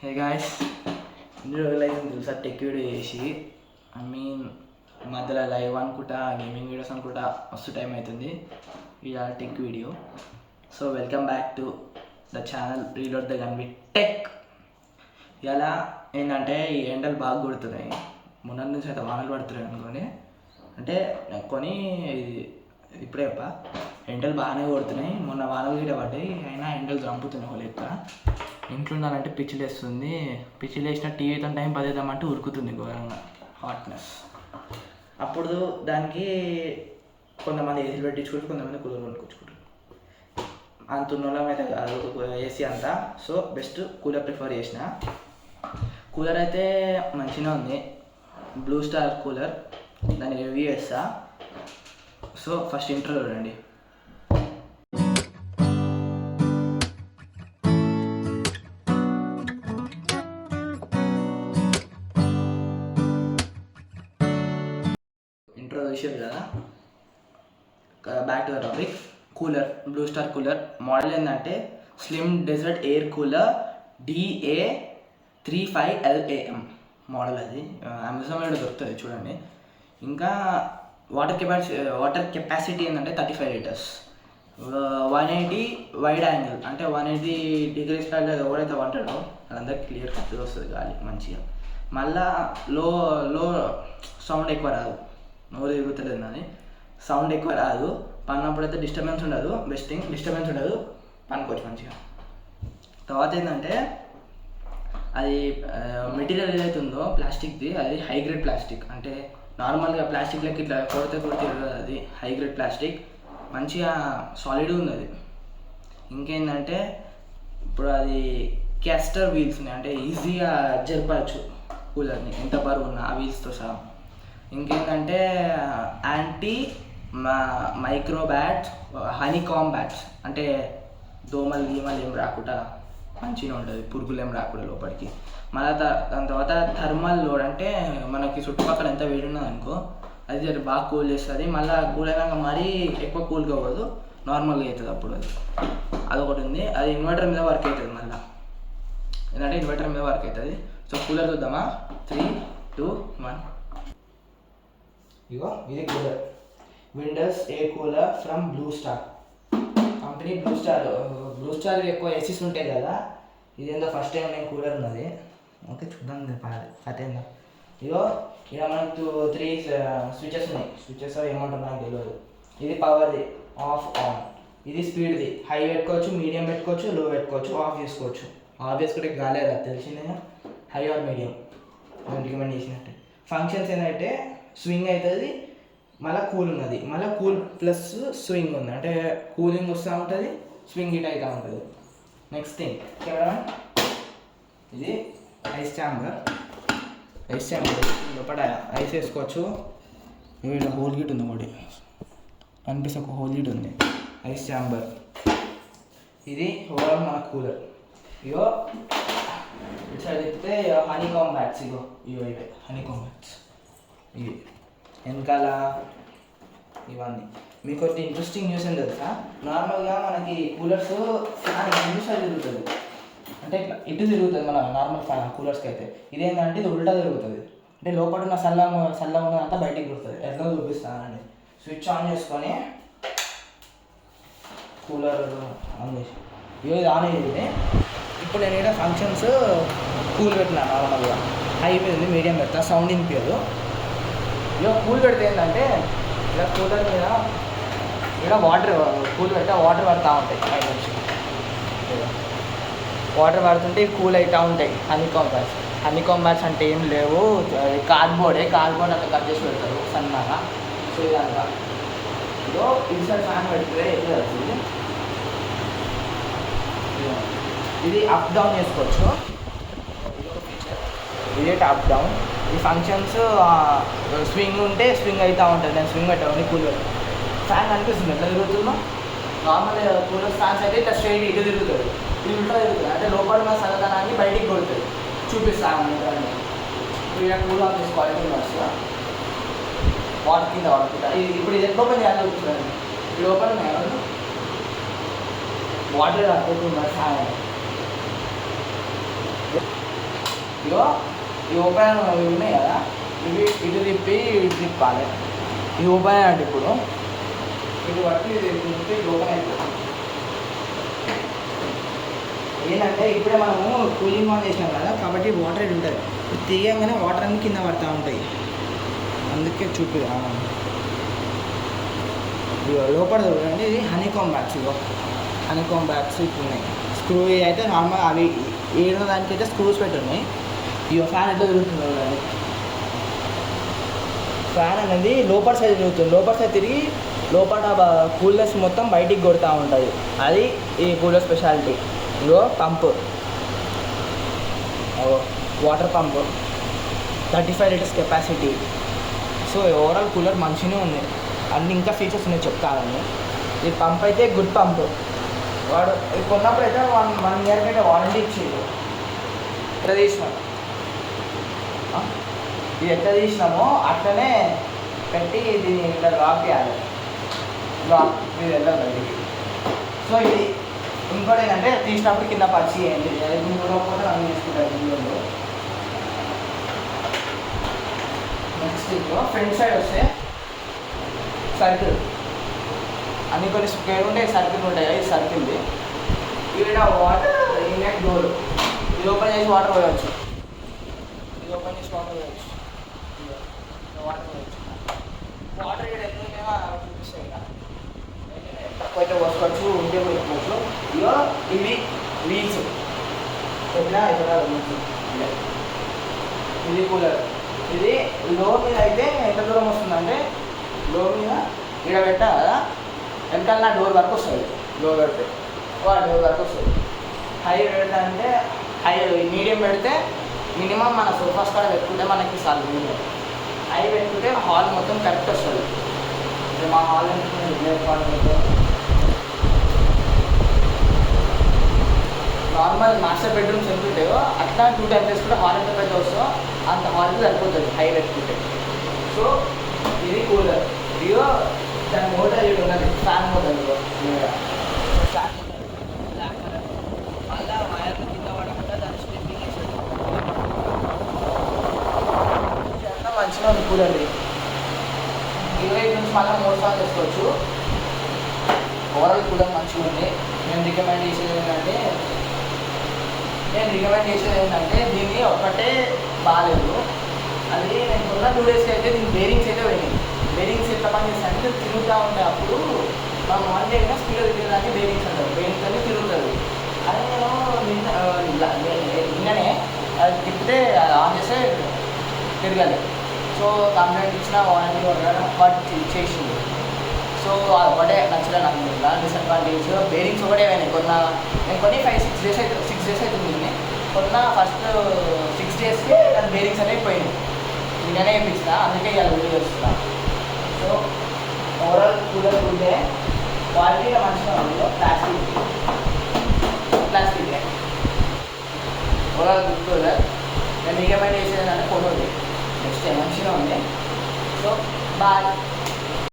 Hey guys, ఇన్ని రోజులైంది తెలుసా టెక్ వీడియో చేసి. మధ్యలో లైవ్ అనుకుంటా, గేమింగ్ వీడియోస్ అనుకుంటా మస్తు టైం అవుతుంది. ఇక tech video. So welcome back to the channel reload the gun with tech. ఇలా ఏంటంటే ఈ ఎండలు బాగా కొడుతున్నాయి. మొన్న నుంచి అయితే వానలు పడుతున్నాయి అనుకోని, అంటే కొని ఇప్పుడే ఎండలు బాగానే కొడుతున్నాయి. మొన్న వానలు గిట్ట పడ్డాయి, అయినా ఎండలు చంపుతున్నాయి ఒక లెక్క. ఇంట్లో ఉండాలంటే పిచ్చి లేస్తుంది. పిచ్చి లేచిన టీవీతో టైం పదేద్దామంటే ఉరుకుతుంది ఘోరంగా హాట్నెస్. అప్పుడు దానికి కొంతమంది ఏసీలు పెట్టించుకుంటారు, కొంతమంది కూలర్ కొనుక్కొచ్చుకుంటారు. అంత ఉన్నోళ్ళం అయితే కాదు ఏసీ అంతా. సో బెస్ట్ కూలర్ ప్రిఫర్ చేసిన. కూలర్ అయితే మంచిగా ఉంది, బ్లూ స్టార్ కూలర్. దాన్ని రివ్యూ చేస్తా. సో ఫస్ట్ ఇంట్రో చూడండి. ఇంట్రో చూసారు కదా. Back to the topic. Cooler, Blue Star cooler. Model ఏంటంటే slim desert air cooler DA35LAM model. అది అమెజాన్లో దొరుకుతుంది చూడండి. ఇంకా వాటర్ కెపాసిటీ ఏంటంటే 35 లీటర్స్. 180 వైడ్ యాంగిల్, అంటే 180 డిగ్రీస్ ఎవరైతే వంటాడో వాళ్ళందరికీ క్లియర్ కట్గా వస్తుంది గాలి మంచిగా. మళ్ళా లో లో సౌండ్ ఎక్కువ రాదు, నోరు తిరుగుతుంది అని సౌండ్ ఎక్కువ రాదు. పన్నప్పుడు అయితే డిస్టర్బెన్స్ ఉండదు. బెస్ట్ థింగ్, డిస్టర్బెన్స్ ఉండదు, పనుకోవచ్చు మంచిగా. తర్వాత ఏంటంటే అది మెటీరియల్ ఏదైతే ఉందో ప్లాస్టిక్ది, అది హై గ్రేడ్ ప్లాస్టిక్. అంటే నార్మల్గా ప్లాస్టిక్ లెక్క ఇట్లా కొడితే కదా, అది హై గ్రేడ్ ప్లాస్టిక్. మంచిగా సాలిడ్గా ఉంది అది. ఇంకేంటంటే ఇప్పుడు అది క్యాస్టర్ వీల్స్ ఉన్నాయి, అంటే ఈజీగా జరపచ్చు కూలర్ని ఎంత బరువు ఉన్నా ఆ వీల్స్తో సహా. ఇంకేంటంటే anti micro bats, honeycomb bats, అంటే దోమలు గీమలు ఏం రాకుండా మంచిగా ఉంటుంది, పురుగులు ఏం రాకుండా లోపలికి. మళ్ళీ దాని తర్వాత థర్మల్ లోడ్, అంటే మనకి చుట్టుపక్కల ఎంత వేడి ఉన్నది అనుకో అది బాగా కూల్ చేస్తుంది. మళ్ళీ కూల్ అయినాక మరీ ఎక్కువ కూల్గా అవ్వదు, నార్మల్గా అవుతుంది అప్పుడు. అదొకటి ఉంది. అది ఇన్వర్టర్ మీద వర్క్ అవుతుంది. మళ్ళీ ఏంటంటే ఇన్వర్టర్ మీద వర్క్ అవుతుంది. సో కూలర్ చూద్దామా. 3, 2, 1. ఇగో ఇది cooler, Windows air cooler from blue star company. Blue star ఎక్కువ ఏసీస్ ఉంటాయి కదా. ఇదేందో ఫస్ట్ టైం నేను కూలర్ ఉన్నది. ఓకే చూద్దాం అదేందా. ఇగో ఇక్కడ మనకు 3 స్విచెస్ ఉన్నాయి. స్విచెస్ ఏమంటారు నాకు తెలియదు. ఇది పవర్ది, ఆఫ్ ఆన్. ఇది స్పీడ్ది, హై పెట్టుకోవచ్చు, మీడియం పెట్టుకోవచ్చు, లో పెట్టుకోవచ్చు, ఆఫ్ చేసుకోవచ్చు. ఆఫ్ చేసుకుంటే గాలేదా తెలిసిందే, హై ఆర్ మీడియం రికమెండ్ చేసినట్టు. ఫంక్షన్స్ ఏంటంటే స్వింగ్ అవుతుంది, మళ్ళీ కూల్ ఉన్నది, మళ్ళీ కూల్ ప్లస్ స్వింగ్ ఉంది, అంటే కూలింగ్ వస్తూ ఉంటుంది, స్వింగ్ ఇట్ అవుతూ ఉంటుంది. నెక్స్ట్ థింగ్ కెమెరా, ఇది ఐస్ ఛాంబర్. లోపల ఐస్ వేసుకోవచ్చు. వీళ్ళ హోల్ గిట్ ఉంది, ఒకటి అనిపిస్తే ఒక హోల్ గిట్ ఉంది. Ice chamber. ఇది ఓవరాల్ మన కూలర్. ఇగో ఇటు సైడ్ ఎత్తితే హనీకామ్ బ్యాట్స్. ఇవే హనీకామ్ బ్యాట్స్. ఇవి వెనకాల ఇవన్నీ. మీకు ఒకటి ఇంట్రెస్టింగ్ న్యూస్ ఏం తెలుసా. నార్మల్గా మనకి కూలర్స్ ఫ్యాన్ రెండు సైడ్ తిరుగుతుంది, అంటే ఇట్లా ఇటు తిరుగుతుంది మన నార్మల్ ఫ్యాన్ కూలర్స్కి అయితే. ఇదేంటంటే ఇది ఉల్టా తిరుగుతుంది, అంటే లోపల ఉన్న చల్ల ఉన్నదంతా బయటికి కుడుతుంది. ఎట్లా చూపిస్తానండి. స్విచ్ ఆన్ చేసుకొని కూలర్ ఆన్ చేసి ఇది ఆన్ అయ్యింది. ఇప్పుడు నేను ఇక్కడ ఫంక్షన్స్ కూల్ పెట్టినా, నార్మల్గా హై ఉంది, మీడియం పెడతా, సౌండ్ వినిపించదు. ఇలా కూల్ పెడితే ఏంటంటే ఇలా కూలర్ మీద ఇక్కడ కూల్ పెడితే వాటర్ పడుతూ ఉంటాయి. పై నుంచి వాటర్ పడుతుంటే కూల్ అవుతూ ఉంటాయి. హనీకామ్ బ్యాట్స్ అంటే ఏం లేవు, కార్డ్బోర్డ్ అట్లా కట్ చేసి పెడతారు సన్నగా. సో ఇదంతా ఇదో ఇటు సైడ్ ఫ్యాన్ పెడితే ఎట్లా వస్తుంది. ఇది అప్ డౌన్ చేసుకోవచ్చు. ఇదే అప్ డౌన్. ఈ ఫంక్షన్స్ స్వింగ్ ఉంటే స్వింగ్ అవుతూ ఉంటుంది. నేను స్వింగ్ పెట్టాను, కూల్ పెట్టాను. ఫ్యాన్ కనిపిస్తుంది ఎట్లా తిరుగుతుందో. నార్మల్ కూలర్ ఫ్యాన్స్ అయితే ఇట్లా స్ట్రైట్ ఇటు తిరుగుతుంది, ఇది ఉల్టా తిరుగుతుంది, అంటే లోపల ఉన్న చల్లదనాన్ని బయటికి కొడుతుంది. చూపిస్తాను ఇప్పుడు ఇలా కూల్ ఆఫ్ చేసుకోవాలి. వాటర్ కింద ఇప్పుడు ఇది ఓపెన్ చేయాలి చూపిస్తుంది. ఇది ఓపెన్ వాటర్ ఫ్యాన్ ఇగో ఈ ఓపెన్ ఇవి ఉన్నాయి కదా, ఇవి ఇటు తిప్పి ఇటు తిప్పాలి. ఇది ఓపెన్ అయ్యాడు ఇప్పుడు, ఇటు పట్టి ఇది తిప్పి ఇది ఓపెన్ అయిపోతుంది. ఏంటంటే ఇప్పుడే మనము కూలింగ్ ఆన్ చేసినాం కదా, కాబట్టి వాటర్ ఇది ఉంటుంది. తీయగానే వాటర్ అన్ని కింద పడుతూ ఉంటాయి, అందుకే చూపి లోపల చూడండి. ఇది హనీకామ్ బ్యాగ్స్, ఇగో హనీకామ్ బ్యాగ్స్ ఇప్పుడు ఉన్నాయి. స్క్రూ అయితే నార్మల్ అవి ఏడో దానికైతే స్క్రూస్ పెట్టున్నాయి. ఇగో ఫ్యాన్ ఎట్లా తిరుగుతుంది చూడండి. ఫ్యాన్ అనేది లోపల సైడ్ తిరుగుతుంది, లోపల సైడ్ తిరిగి లోపల కూలర్స్ మొత్తం బయటికి కొడుతూ ఉంటుంది. అది ఈ కూలర్ స్పెషాలిటీ. ఇగో pump, water pump, 35 litres capacity. So overall cooler మంచిగానే ఉంది, అన్ని ఇంకా ఫీచర్స్ ఉన్నాయి చెప్తానని. ఈ పంప్ అయితే గుడ్ పంప్. వాడు కొన్నప్పుడు అయితే 1 ఇయర్కి అయితే వారంటీ ఇచ్చేది. ఎట్లా తీసినాం, ఇది ఎట్లా తీసినామో అట్లనే పెట్టి దీన్ని ఇట్లా లాక్ చేయాలి. లాక్ ఇది వెళ్ళదు. సో ఇది ఇంకోటి ఏంటంటే తీసినప్పుడు కింద పచ్చి చేయండి, చూడకపోతే అన్నీ తీసుకుంటారు ఇందులో. నెక్స్ట్ ఇంకో ఫ్రంట్ సైడ్ వస్తే సర్కిల్, అన్ని కొన్ని స్క్వేర్ ఉంటాయి, సర్కిల్ ఉంటాయి. ఇది సర్కిల్ది. ఈడ వాటర్ ఇన్లెట్ డోర్, ఇది ఓపెన్ చేసి వాటర్ పోయవచ్చు, ఇది ఓపెన్ చేసి వాటర్ పోయవచ్చు, వాటర్ పోయవచ్చు. వాటర్ ఇక్కడ ఎన్ని ఉన్నాయో చూపిస్తాయి, తక్కువ అయితే పోసుకోవచ్చు, ఉంటే పోసుకోవచ్చు. ఇగో ఇవి వీల్స్ ఎట్లా ఇక్కడ ఇది కూలర్. ఇది లో మీద అయితే ఎంత దూరం వస్తుందంటే, లో మీద ఇక్కడ పెట్టా కదా, వెనకాల నా డోర్ వరకు వస్తుంది. లో పెడితే డోర్ వరకు వస్తుంది. హై పెడతా అంటే మీడియం పెడితే మినిమం మన సోఫాస్ కూడా పెట్టుకుంటే మనకి చాలు. మీడియం హై పెట్టుకుంటే హాల్ మొత్తం కరెక్ట్ వస్తుంది. అంటే మా హాల్ నార్మల్ మాస్టర్ బెడ్రూమ్స్ ఎంత ఉంటాయో అట్లా 2 టైమ్స్ వేసుకుంటే హాల్ ఎంత పెద్ద వస్తుందో అంత హాల్కి సరిపోతుంది హై పెట్టుకుంటే. సో ఇది కూలర్. ఇదిగో దాని మోటార్ ఇది ఉన్నది, ఫ్యాన్ మోటార్. ఫ్యాన్ మోటార్ మళ్ళీ వైర్లు కింద పడకుండా దాన్ని స్ట్రిప్పింగ్ వేసేది. ఇదంతా మంచిగా ఉంది కూలర్. 20 నుంచి మళ్ళీ 3 సార్లు వేసుకోవచ్చు. ఓవరాల్ కూలర్ మంచిగా ఉంది. నేను రికమెండ్ చేసేది ఏంటంటే దీన్ని ఒక్కటే బాగాలేదు. అది నేను కొన్న 2 డేస్కి అయితే దీని బేరింగ్స్ అయితే పోయినాయి. బేరింగ్స్ ఎట్లా పని చేస్తాయంటే తిరుగుతూ ఉంటాయి. అప్పుడు మనం ఆన్ చేయకుండా స్పీడ్గా తిరగడానికి బేరింగ్స్ అంటారు, బేరింగ్స్ అనేది తిరుగుతుంది. అదే నేను నిన్ననే అది తిప్పితే ఆన్ చేస్తే తిరగాలి. సో కంప్లైంట్ ఇచ్చిన వారంటీ వాటి చేసింది. సో అది ఒకటే నచ్చలే నాకు. డిసడ్వాంటేజ్ బేరింగ్స్ ఒకటే పోయినాయి. నేను కొన్ని 5-6 డేస్ అవుతుంది. కొన్న ఫస్ట్ 6 డేస్కి దాని బేరింగ్స్ అనేవి పోయినాయి. నిన్ననే వేయించిన, అందుకే ఇలా వీడియో వస్తున్నా. సో ఓవరాల్ కూలర్ ఉంటే క్వాలిటీగా మంచిగా ఉంది. Plastic overall good cooler. నేను రికమెండ్ చేసేది అంటే కొనుగోలు. నెక్స్ట్ మంచిగా ఉంది. So bye.